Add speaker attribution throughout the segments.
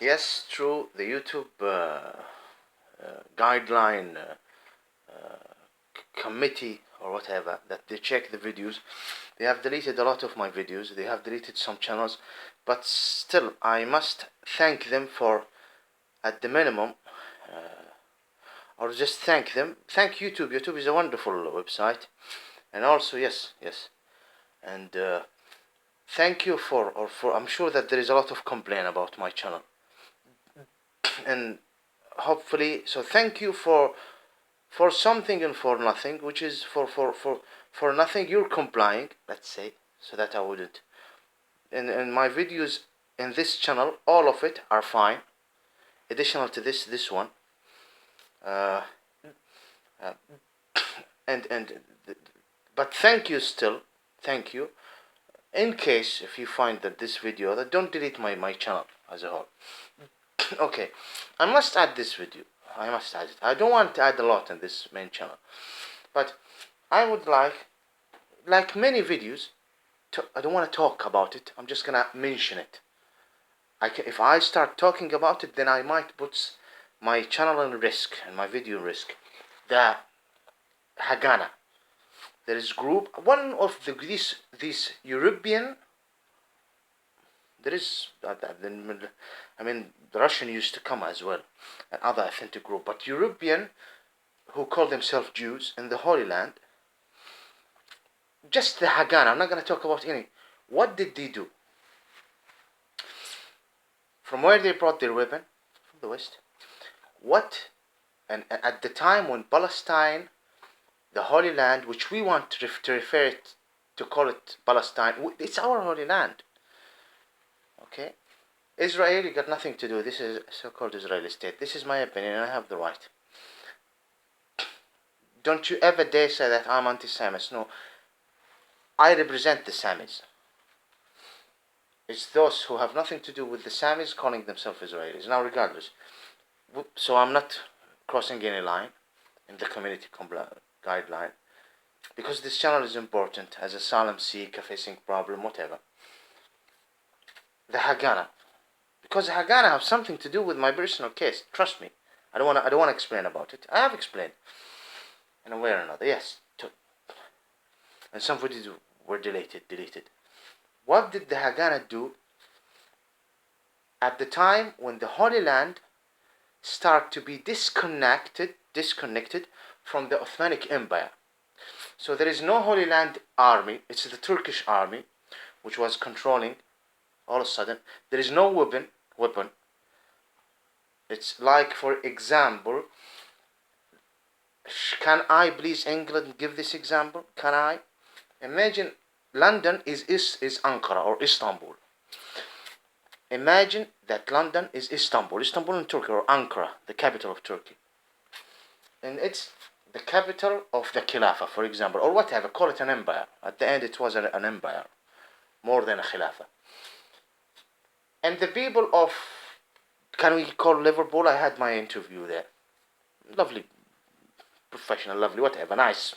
Speaker 1: Yes, through the YouTube guideline committee or whatever, that they check the videos. They have deleted a lot of my videos. They have deleted some channels, but still, I must thank them for, at the minimum, or just thank them. Thank YouTube. YouTube is a wonderful website, and also yes, and thank you for. I'm sure that there is a lot of complaint about my channel, and hopefully, so thank you for something and for nothing, which is for nothing you're complying, let's say, so that I wouldn't. And my videos in this channel, all of it are fine. Additional to this one, uh, uh, and but thank you still, thank you. In case if you find that this video, that don't delete my channel as a whole. Okay, I must add this video. I must add it. I don't want to add a lot in this main channel, but I would like many videos, I don't want to talk about it. I'm just gonna mention it. If I start talking about it, then I might put my channel in risk and my video in risk. The Haganah. There is group. One of these European. There is. I mean, the Russian used to come as well, and other authentic group. But European, who call themselves Jews in the Holy Land. Just the Haganah. I'm not gonna talk about any. What did they do? From where they brought their weapon? From the West. What? And at the time when Palestine, the Holy Land, which we want to refer it, to call it Palestine, it's our Holy Land. Okay? Israel, you got nothing to do. This is a so-called Israeli state. This is my opinion, and I have the right. Don't you ever dare say that I'm anti-Semite. No. I represent the Samis. It's those who have nothing to do with the Samis calling themselves Israelis. Now, regardless. So I'm not crossing any line in the community guideline, because this channel is important as asylum seeker facing problem, whatever. The Haganah, because the Haganah have something to do with my personal case. Trust me, I don't want to explain about it. I have explained in a way or another. Yes, and some videos were deleted. What did the Haganah do at the time when the Holy Land start to be disconnected from the Ottoman Empire? So there is no Holy Land army. It's the Turkish army, which was controlling. All of a sudden, there is no weapon. It's like, for example, can I please England give this example? Can I? Imagine London is Ankara or Istanbul. Imagine that London is Istanbul in Turkey, or Ankara, the capital of Turkey. And it's the capital of the Khilafah, for example, or whatever, call it an empire. At the end it was an empire, more than a Khilafah. And the people of, can we call Liverpool? I had my interview there. Lovely, professional, lovely, whatever, nice,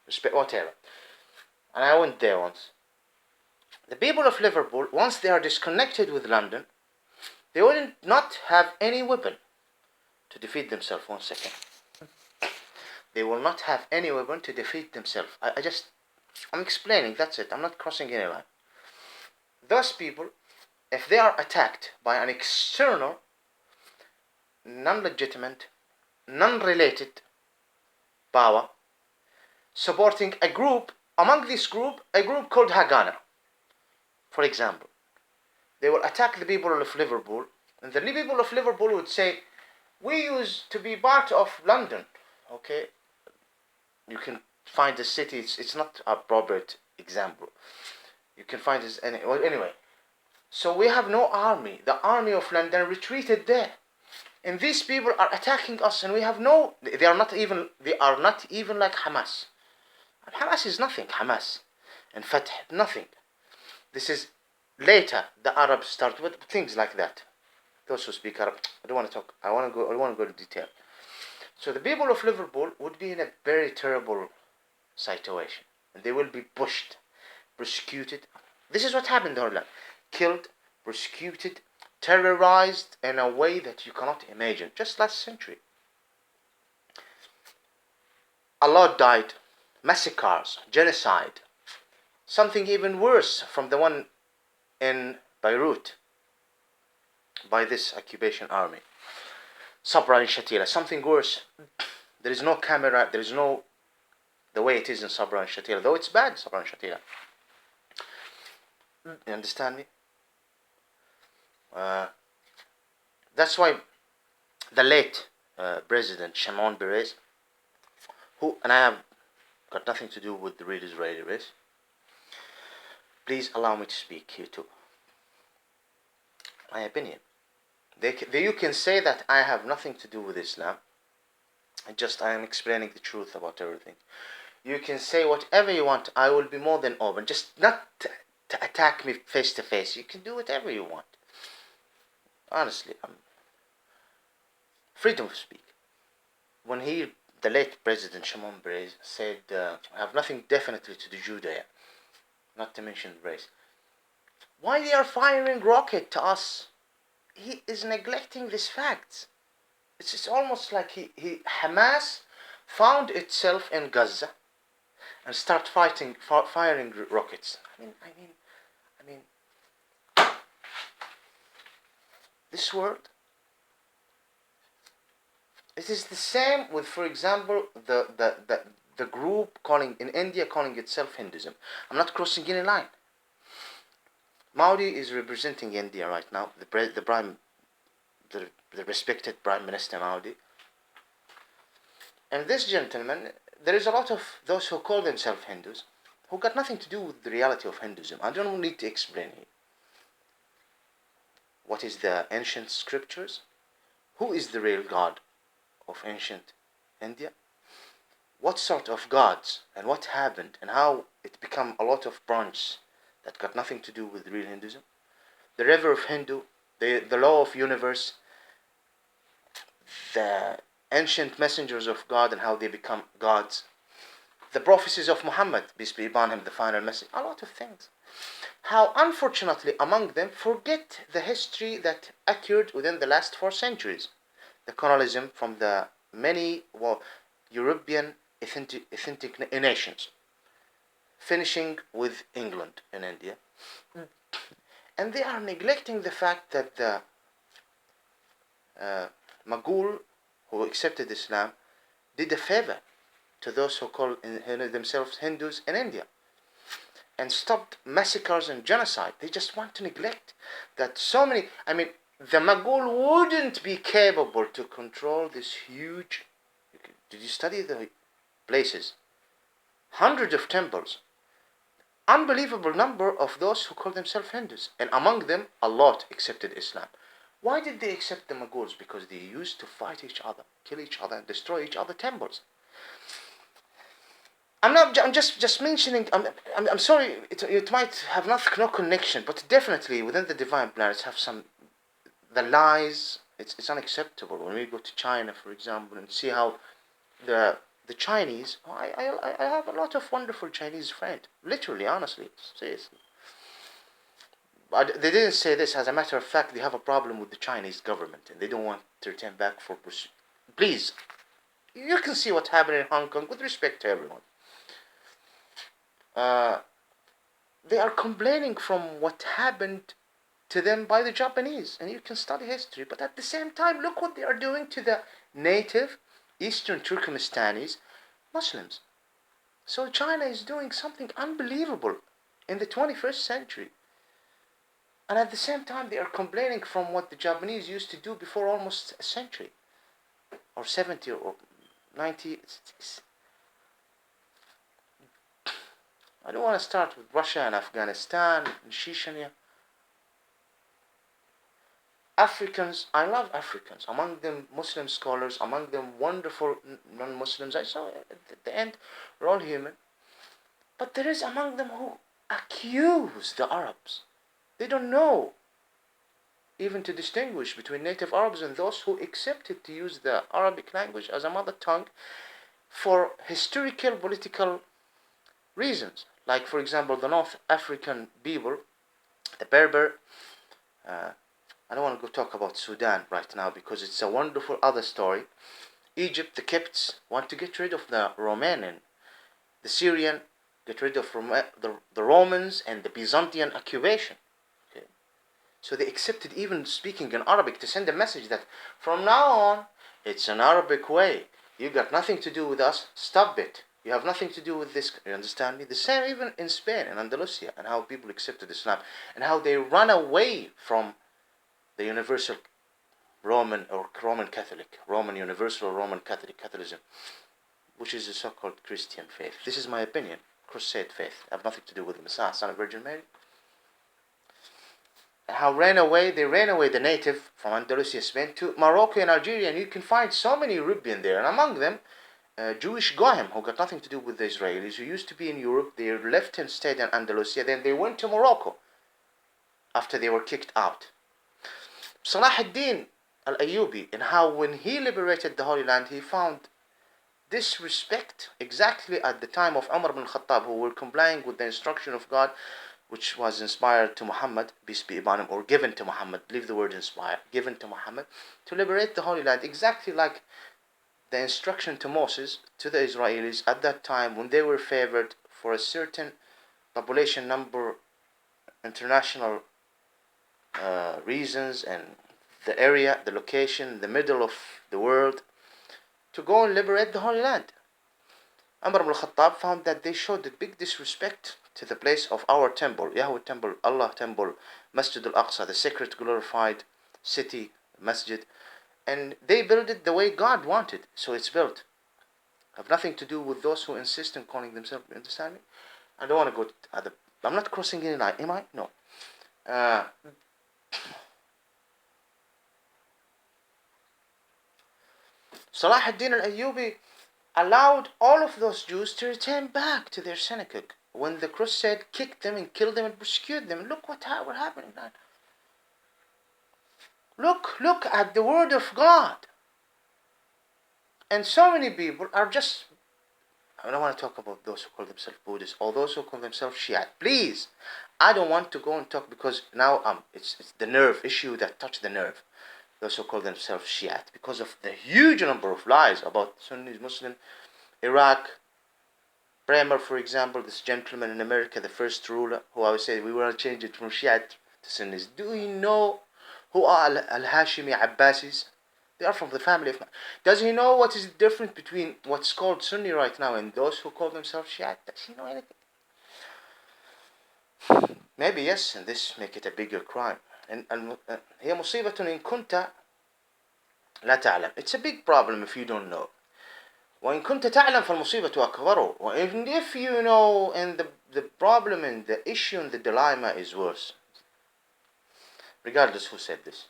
Speaker 1: respect, whatever. And I went there once. The people of Liverpool, once they are disconnected with London, they will not have any weapon to defeat themselves. 1 second. They will not have any weapon to defeat themselves. I'm explaining, that's it. I'm not crossing any line. Those people, if they are attacked by an external, non-legitimate, non-related power, supporting a group, among this group, a group called Haganah, for example, they will attack the people of Liverpool, and the people of Liverpool would say, we used to be part of London. Okay, you can find the city, it's not a appropriate example. You can find this anyway. So we have no army. The army of London retreated there. And these people are attacking us, and we have no, they are not even like Hamas. And Hamas is nothing, Hamas. And Fatah, nothing. This is later, the Arabs start with things like that. Those who speak Arab, I don't want to talk, I want to go into detail. So the people of Liverpool would be in a very terrible situation. And they will be pushed, persecuted. This is what happened in Holland. Killed, persecuted, terrorized in a way that you cannot imagine. Just last century, a lot died, massacres, genocide, something even worse from the one in Beirut by this occupation army. Sabra and Shatila, something worse. There is no camera, there is no the way it is in Sabra and Shatila, though it's bad, Sabra and Shatila. You understand me? That's why the late President Shimon Peres, who, and I have got nothing to do with the real Israeli race, please allow me to speak here too. My opinion. You can say that I have nothing to do with Islam. I am explaining the truth about everything. You can say whatever you want. I will be more than open. Just not to attack me face to face. You can do whatever you want. Honestly, freedom of speech. When the late President Shimon Peres said, I have nothing definitely to do Judea, not to mention race. Why they are firing rocket to us? He is neglecting these facts. It's almost like Hamas found itself in Gaza and start firing rockets. I mean, this world. It is the same with, for example, the group in India calling itself Hinduism. I'm not crossing any line. Modi is representing India right now. The respected Prime Minister Modi. And this gentleman, there is a lot of those who call themselves Hindus who got nothing to do with the reality of Hinduism. I don't need to explain here. What is the ancient scriptures? Who is the real God of ancient India? What sort of gods and what happened and how it became a lot of branches that got nothing to do with real Hinduism? The river of Hindu, the law of universe, the ancient messengers of God and how they become gods, the prophecies of Muhammad, peace be upon him, the final message, a lot of things. How unfortunately among them forget the history that occurred within the last 4 centuries. The colonialism from the many European ethnic nations, finishing with England and India. And they are neglecting the fact that the Mughal who accepted Islam did a favor to those who call themselves Hindus in India and stopped massacres and genocide. They just want to neglect that the Mughal wouldn't be capable to control this huge. Did you study the places? Hundreds of temples. Unbelievable number of those who call themselves Hindus. And among them, a lot accepted Islam. Why did they accept the Mughals? Because they used to fight each other, kill each other, and destroy each other temples. I'm just mentioning. I'm sorry. It might have no connection, but definitely within the divine planets have some. The lies. It's unacceptable when we go to China, for example, and see how the Chinese. I have a lot of wonderful Chinese friends. Literally, honestly, seriously. But they didn't say this. As a matter of fact, they have a problem with the Chinese government, and they don't want to return back for pursuit. Please, you can see what happened in Hong Kong. With respect to everyone. They are complaining from what happened to them by the Japanese, and you can study history. But at the same time, look what they are doing to the native Eastern Turkmenistanis Muslims. So China is doing something unbelievable in the 21st century. And at the same time, they are complaining from what the Japanese used to do before almost a century, or 70 or 90. I don't want to start with Russia and Afghanistan and Chechnya. Africans, I love Africans. Among them, Muslim scholars. Among them, wonderful non-Muslims. I saw at the end, we're all human. But there is among them who accuse the Arabs. They don't know even to distinguish between native Arabs and those who accepted to use the Arabic language as a mother tongue for historical, political reasons. Like, for example, the North African people, the Berber. I don't want to go talk about Sudan right now because it's a wonderful other story. Egypt, the Copts want to get rid of the Romanian, the Syrian, get rid of the Romans and the Byzantine occupation. Okay. So they accepted even speaking in Arabic to send a message that from now on, it's an Arabic way. You got nothing to do with us, stop it. You have nothing to do with this, you understand me? The same even in Spain and Andalusia, and how people accepted Islam, and how they run away from the universal Roman or Roman Catholic, Roman Universal Roman Catholicism, which is the so-called Christian faith. This is my opinion, crusade faith. I have nothing to do with the Messiah, Son of Virgin Mary. How they ran away the native from Andalusia, Spain to Morocco and Algeria, and you can find so many European there, and among them Jewish Goyim who got nothing to do with the Israelis, who used to be in Europe. They left and stayed in Andalusia, then they went to Morocco after they were kicked out. Salah ad-Din al-Ayyubi, and how when he liberated the Holy Land, he found disrespect exactly at the time of Umar ibn Khattab, who were complying with the instruction of God, which was inspired to Muhammad, peace be upon him, or given to Muhammad, leave the word inspired, given to Muhammad, to liberate the Holy Land, exactly like the instruction to Moses, to the Israelis at that time when they were favored for a certain population number, international reasons, and the area, the location, the middle of the world, to go and liberate the Holy Land. Umar ibn Khattab found that they showed a big disrespect to the place of our temple, Yahweh temple, Allah temple, Masjid al-Aqsa, the sacred glorified city, masjid, and they built it the way God wanted, so it's built. Have nothing to do with those who insist on calling themselves, understand me? I don't want to go to other, I'm not crossing any line, am I? No. Salah ad-Din al-Ayyubi allowed all of those Jews to return back to their synagogue when the crusade kicked them and killed them and persecuted them. Look what happening now. Look at the word of God. And so many people are just, I don't want to talk about those who call themselves Buddhists or those who call themselves Shia. Please, I don't want to go and talk because now it's the nerve issue that touched the nerve. Those who call themselves Shia, because of the huge number of lies about Sunni Muslim, Iraq, Bremer, for example, this gentleman in America, the first ruler, who I would say we want to change it from Shia to Sunnis. Do you know who are Al-Hashimi Abbasis? They are from the family of. Does he know what is the difference between what's called Sunni right now and those who call themselves Shia? Does he know anything? Maybe yes, and this make it a bigger crime. هي مصيبة إن كنت لا تعلم. It's a big problem if you don't know. وإن كنت تعلم فالمصيبة أكبر. And if you know, and the problem and the issue and the dilemma is worse. Regardless who said this.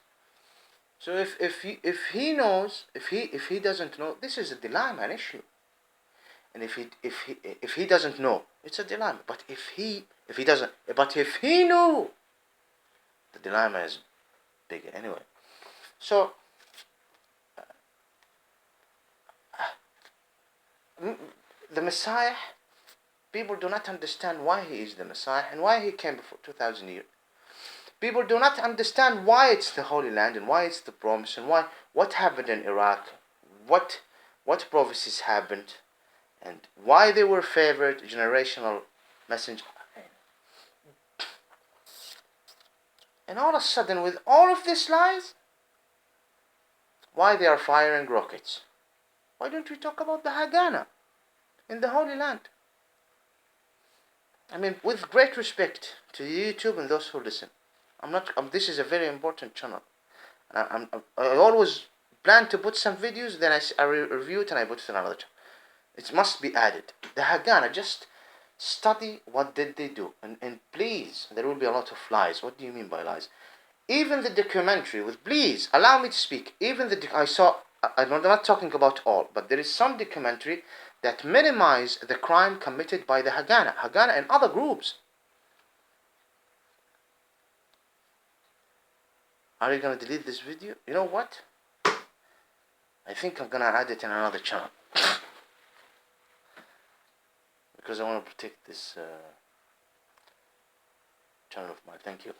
Speaker 1: So if he knows, if he doesn't know, this is a dilemma, an issue. And if he doesn't know, it's a dilemma. But if he knew, the dilemma is bigger anyway. So the Messiah, people do not understand why he is the Messiah and why he came before 2,000 years. People do not understand why it's the Holy Land and why it's the promise and what happened in Iraq, what prophecies happened, and why they were favored, generational messenger. And all of a sudden, with all of these lies, why they are firing rockets? Why don't we talk about the Haganah in the Holy Land? I mean, with great respect to YouTube and those who listen, this is a very important channel. I always plan to put some videos, then I review it and I put it in another channel. It must be added. The Haganah, just study what did they do. And please, there will be a lot of lies. What do you mean by lies? Even the documentary please, allow me to speak. Even I'm not talking about all, but there is some documentary that minimize the crime committed by the Haganah and other groups. Are you going to delete this video? You know what? I think I'm going to add it in another channel. Because I want to protect this channel of mine. Thank you.